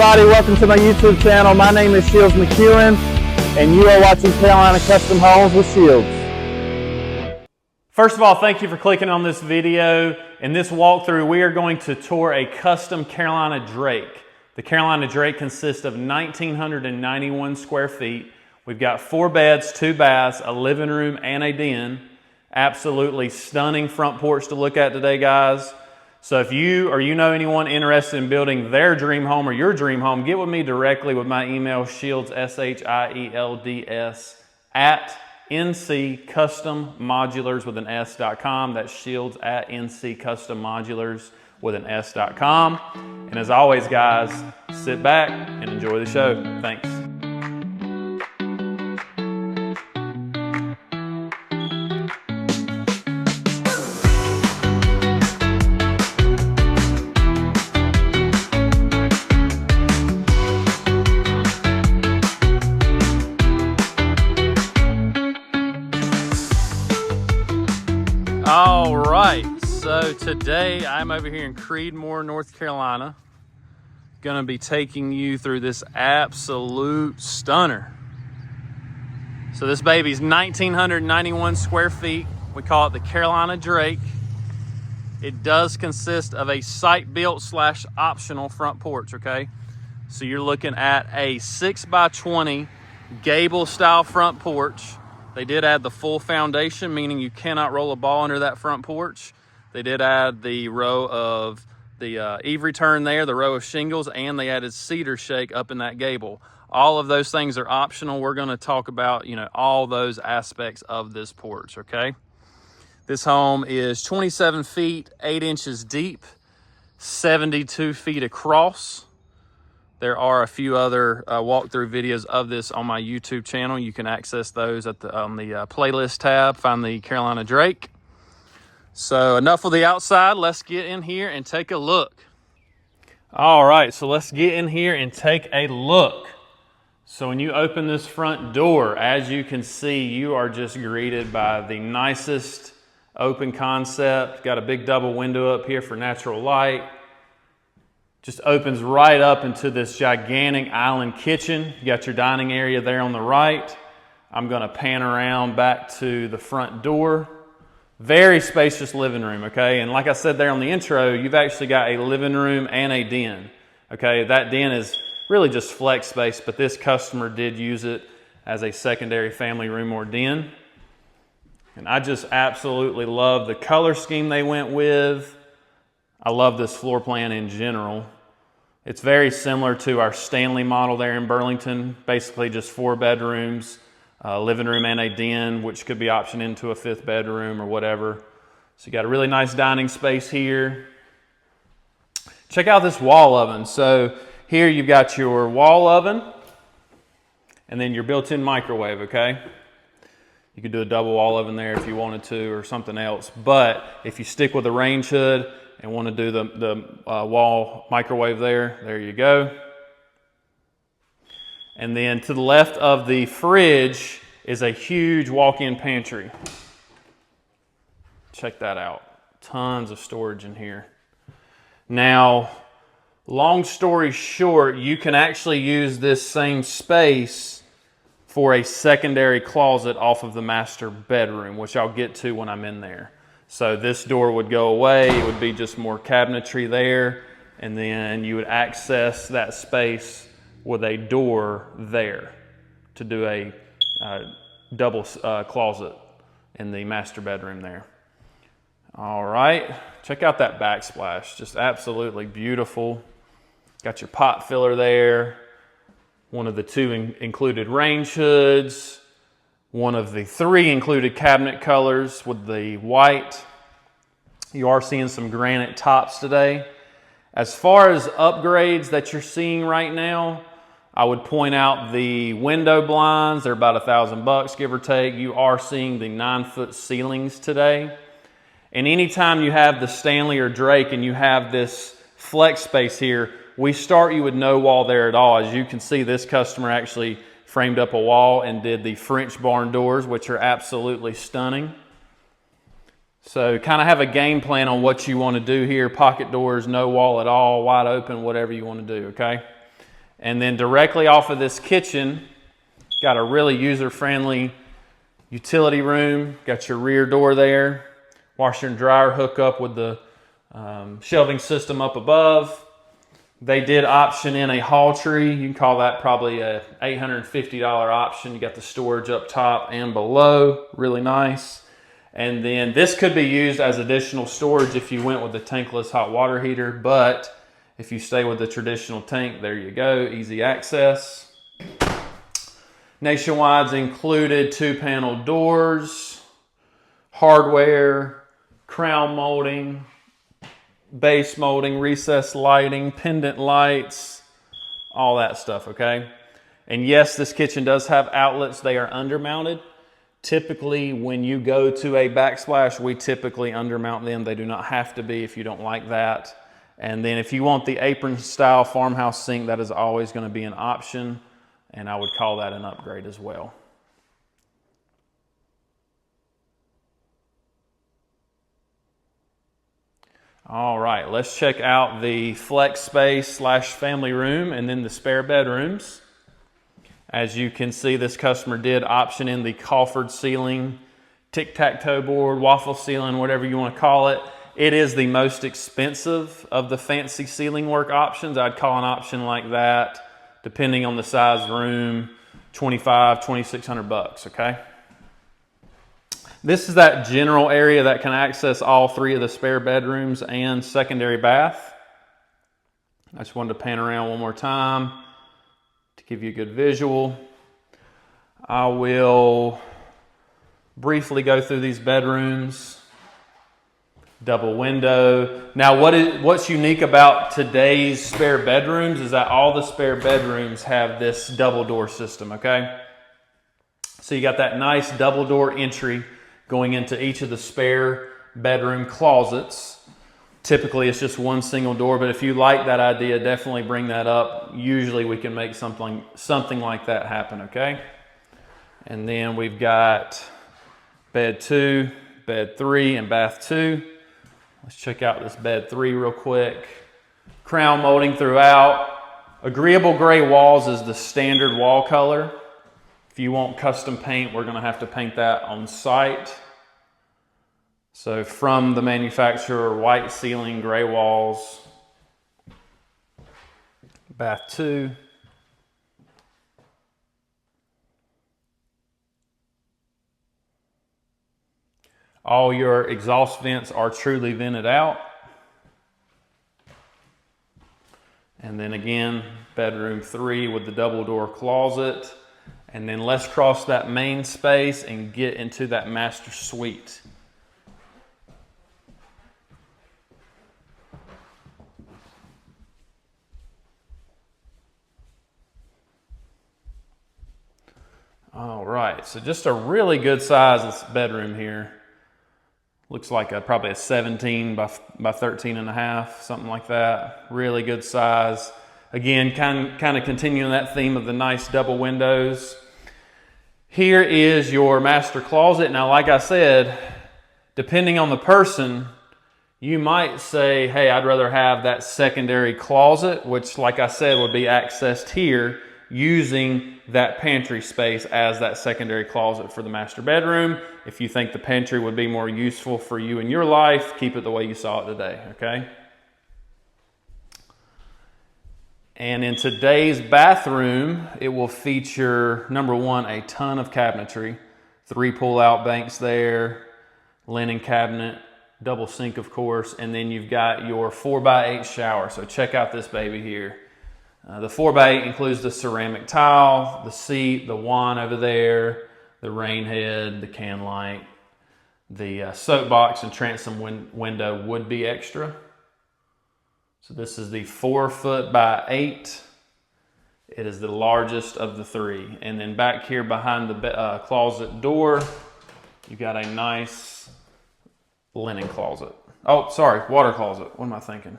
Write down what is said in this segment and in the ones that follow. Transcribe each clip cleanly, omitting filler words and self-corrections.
Everybody, welcome to my YouTube channel. My name is Shields McEwen, and you are watching Carolina Custom Homes with Shields. First of all, thank you for clicking on this video. In this walkthrough, we are going to tour a custom Carolina Drake. The Carolina Drake consists of 1,991 square feet. We've got 4 beds, 2 baths, a living room, and a den. Absolutely stunning front porch to look at today, guys. So if you or you know anyone interested in building their dream home or your dream home, get with me directly with my email, Shields, SHIELDS, at nccustomodulars with an S.com. That's Shields at nccustomodulars with an S.com. And as always, guys, sit back and enjoy the show. Thanks. All right, so today I'm over here in Creedmoor, North Carolina. Gonna be taking you through this absolute stunner. So this baby's 1,991 square feet. We call it the Carolina Drake. It does consist of a site-built / optional front porch, okay? So you're looking at a 6x20 gable style front porch. They did add the full foundation, meaning you cannot roll a ball under that front porch. They did add the row of the eave return there, the row of shingles, and they added cedar shake up in that gable. All of those things are optional. We're going to talk about, all those aspects of this porch, okay? This home is 27 feet, 8 inches deep, 72 feet across. There are a few other walkthrough videos of this on my YouTube channel. You can access those on the playlist tab. Find the Carolina Drake. So enough of the outside. Let's get in here and take a look. All right, so let's get in here and take a look. So when you open this front door, as you can see, you are just greeted by the nicest open concept. Got a big double window up here for natural light. Just opens right up into this gigantic island kitchen. You got your dining area there on the right. I'm going to pan around back to the front door. Very spacious living room, okay? And like I said there on the intro, you've actually got a living room and a den, okay? That den is really just flex space, but this customer did use it as a secondary family room or den. And I just absolutely love the color scheme they went with. I love this floor plan in general. It's very similar to our Stanley model there in Burlington. Basically just 4 bedrooms, a living room and a den, which could be optioned into a 5th bedroom or whatever. So you got a really nice dining space here. Check out this wall oven. So here you've got your wall oven and then your built-in microwave, okay? You could do a double wall oven there if you wanted to or something else. But if you stick with the range hood and want to do the wall microwave there you go. And then to the left of the fridge is a huge walk-in pantry. Check that out. Tons of storage in here. Now, long story short, you can actually use this same space for a secondary closet off of the master bedroom, which I'll get to when I'm in there. So this door would go away. It would be just more cabinetry there. And then you would access that space with a door there to do a double closet in the master bedroom there. All right, check out that backsplash. Just absolutely beautiful. Got your pot filler there. One of the 2 included range hoods. One of the 3 included cabinet colors with the white. You are seeing some granite tops today. As far as upgrades that you're seeing right now, I would point out the window blinds. They're about $1,000, give or take. You are seeing the 9-foot ceilings today. And anytime you have the Stanley or Drake and you have this flex space here, we start you with no wall there at all. As you can see, this customer actually framed up a wall and did the French barn doors, which are absolutely stunning. So kind of have a game plan on what you want to do here. Pocket doors, no wall at all, wide open, whatever you want to do, okay? And then directly off of this kitchen, got a really user-friendly utility room. Got your rear door there. Washer and dryer hook up with the shelving system up above. They did option in a hall tree. You can call that probably a $850 option. You got the storage up top and below. Really nice. And then this could be used as additional storage if you went with the tankless hot water heater. But if you stay with the traditional tank, there you go. Easy access. Nationwide's included 2-panel doors, hardware, crown molding, base molding, recessed lighting, pendant lights, all that stuff, okay? And yes, this kitchen does have outlets. They are undermounted. Typically, when you go to a backsplash, we typically undermount them. They do not have to be if you don't like that. And then if you want the apron style farmhouse sink, that is always going to be an option. And I would call that an upgrade as well. All right, let's check out the flex space / family room and then the spare bedrooms. As you can see, this customer did option in the coffered ceiling, tic-tac-toe board, waffle ceiling, whatever you want to call it. It is the most expensive of the fancy ceiling work options. I'd call an option like that, depending on the size room, $2,500, $2,600, okay? This is that general area that can access all 3 of the spare bedrooms and secondary bath. I just wanted to pan around one more time to give you a good visual. I will briefly go through these bedrooms. Double window. Now what's unique about today's spare bedrooms is that all the spare bedrooms have this double door system, okay? So you got that nice double door entry going into each of the spare bedroom closets. Typically it's just one single door, but if you like that idea, definitely bring that up. Usually we can make something like that happen, okay? And then we've got bed 2, bed 3, and bath 2. Let's check out this bed 3 real quick. Crown molding throughout. Agreeable gray walls is the standard wall color. If you want custom paint, we're going to have to paint that on site. So from the manufacturer, white ceiling, gray walls. Bath 2. All your exhaust vents are truly vented out. And then again, bedroom 3 with the double door closet. And then let's cross that main space and get into that master suite. All right, so just a really good size this bedroom here. Looks like probably a 17 by 13 and a half, something like that. Really good size. Again, kind of continuing that theme of the nice double windows. Here is your master closet. Now, like I said, depending on the person, you might say, hey, I'd rather have that secondary closet, which, like I said, would be accessed here using that pantry space as that secondary closet for the master bedroom. If you think the pantry would be more useful for you in your life, keep it the way you saw it today, okay? And in today's bathroom, it will feature, number 1, a ton of cabinetry. 3 pull-out banks there, linen cabinet, double sink, of course, and then you've got your 4x8 shower. So check out this baby here. The 4x8 includes the ceramic tile, the seat, the wand over there, the rain head, the can light. The soapbox and transom window would be extra. So this is the 4'8". It is the largest of the 3. And then back here behind the closet door, you've got a nice linen closet. Oh, sorry, water closet. What am I thinking?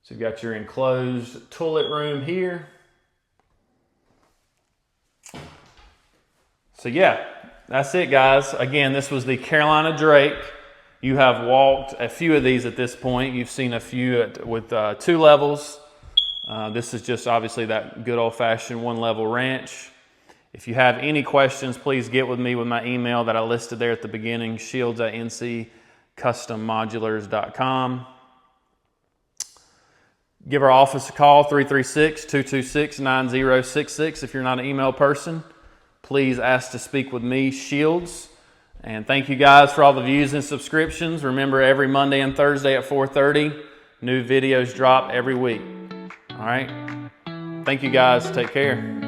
So you've got your enclosed toilet room here. So yeah, that's it, guys. Again, this was the Carolina Drake. You have walked a few of these at this point. You've seen a few with 2 levels. This is just obviously that good old-fashioned one-level ranch. If you have any questions, please get with me with my email that I listed there at the beginning, shields@nccustommodulars.com. Give our office a call, 336-226-9066. If you're not an email person, please ask to speak with me, Shields. And thank you guys for all the views and subscriptions. Remember, every Monday and Thursday at 4:30, new videos drop every week. All right? Thank you guys. Take care.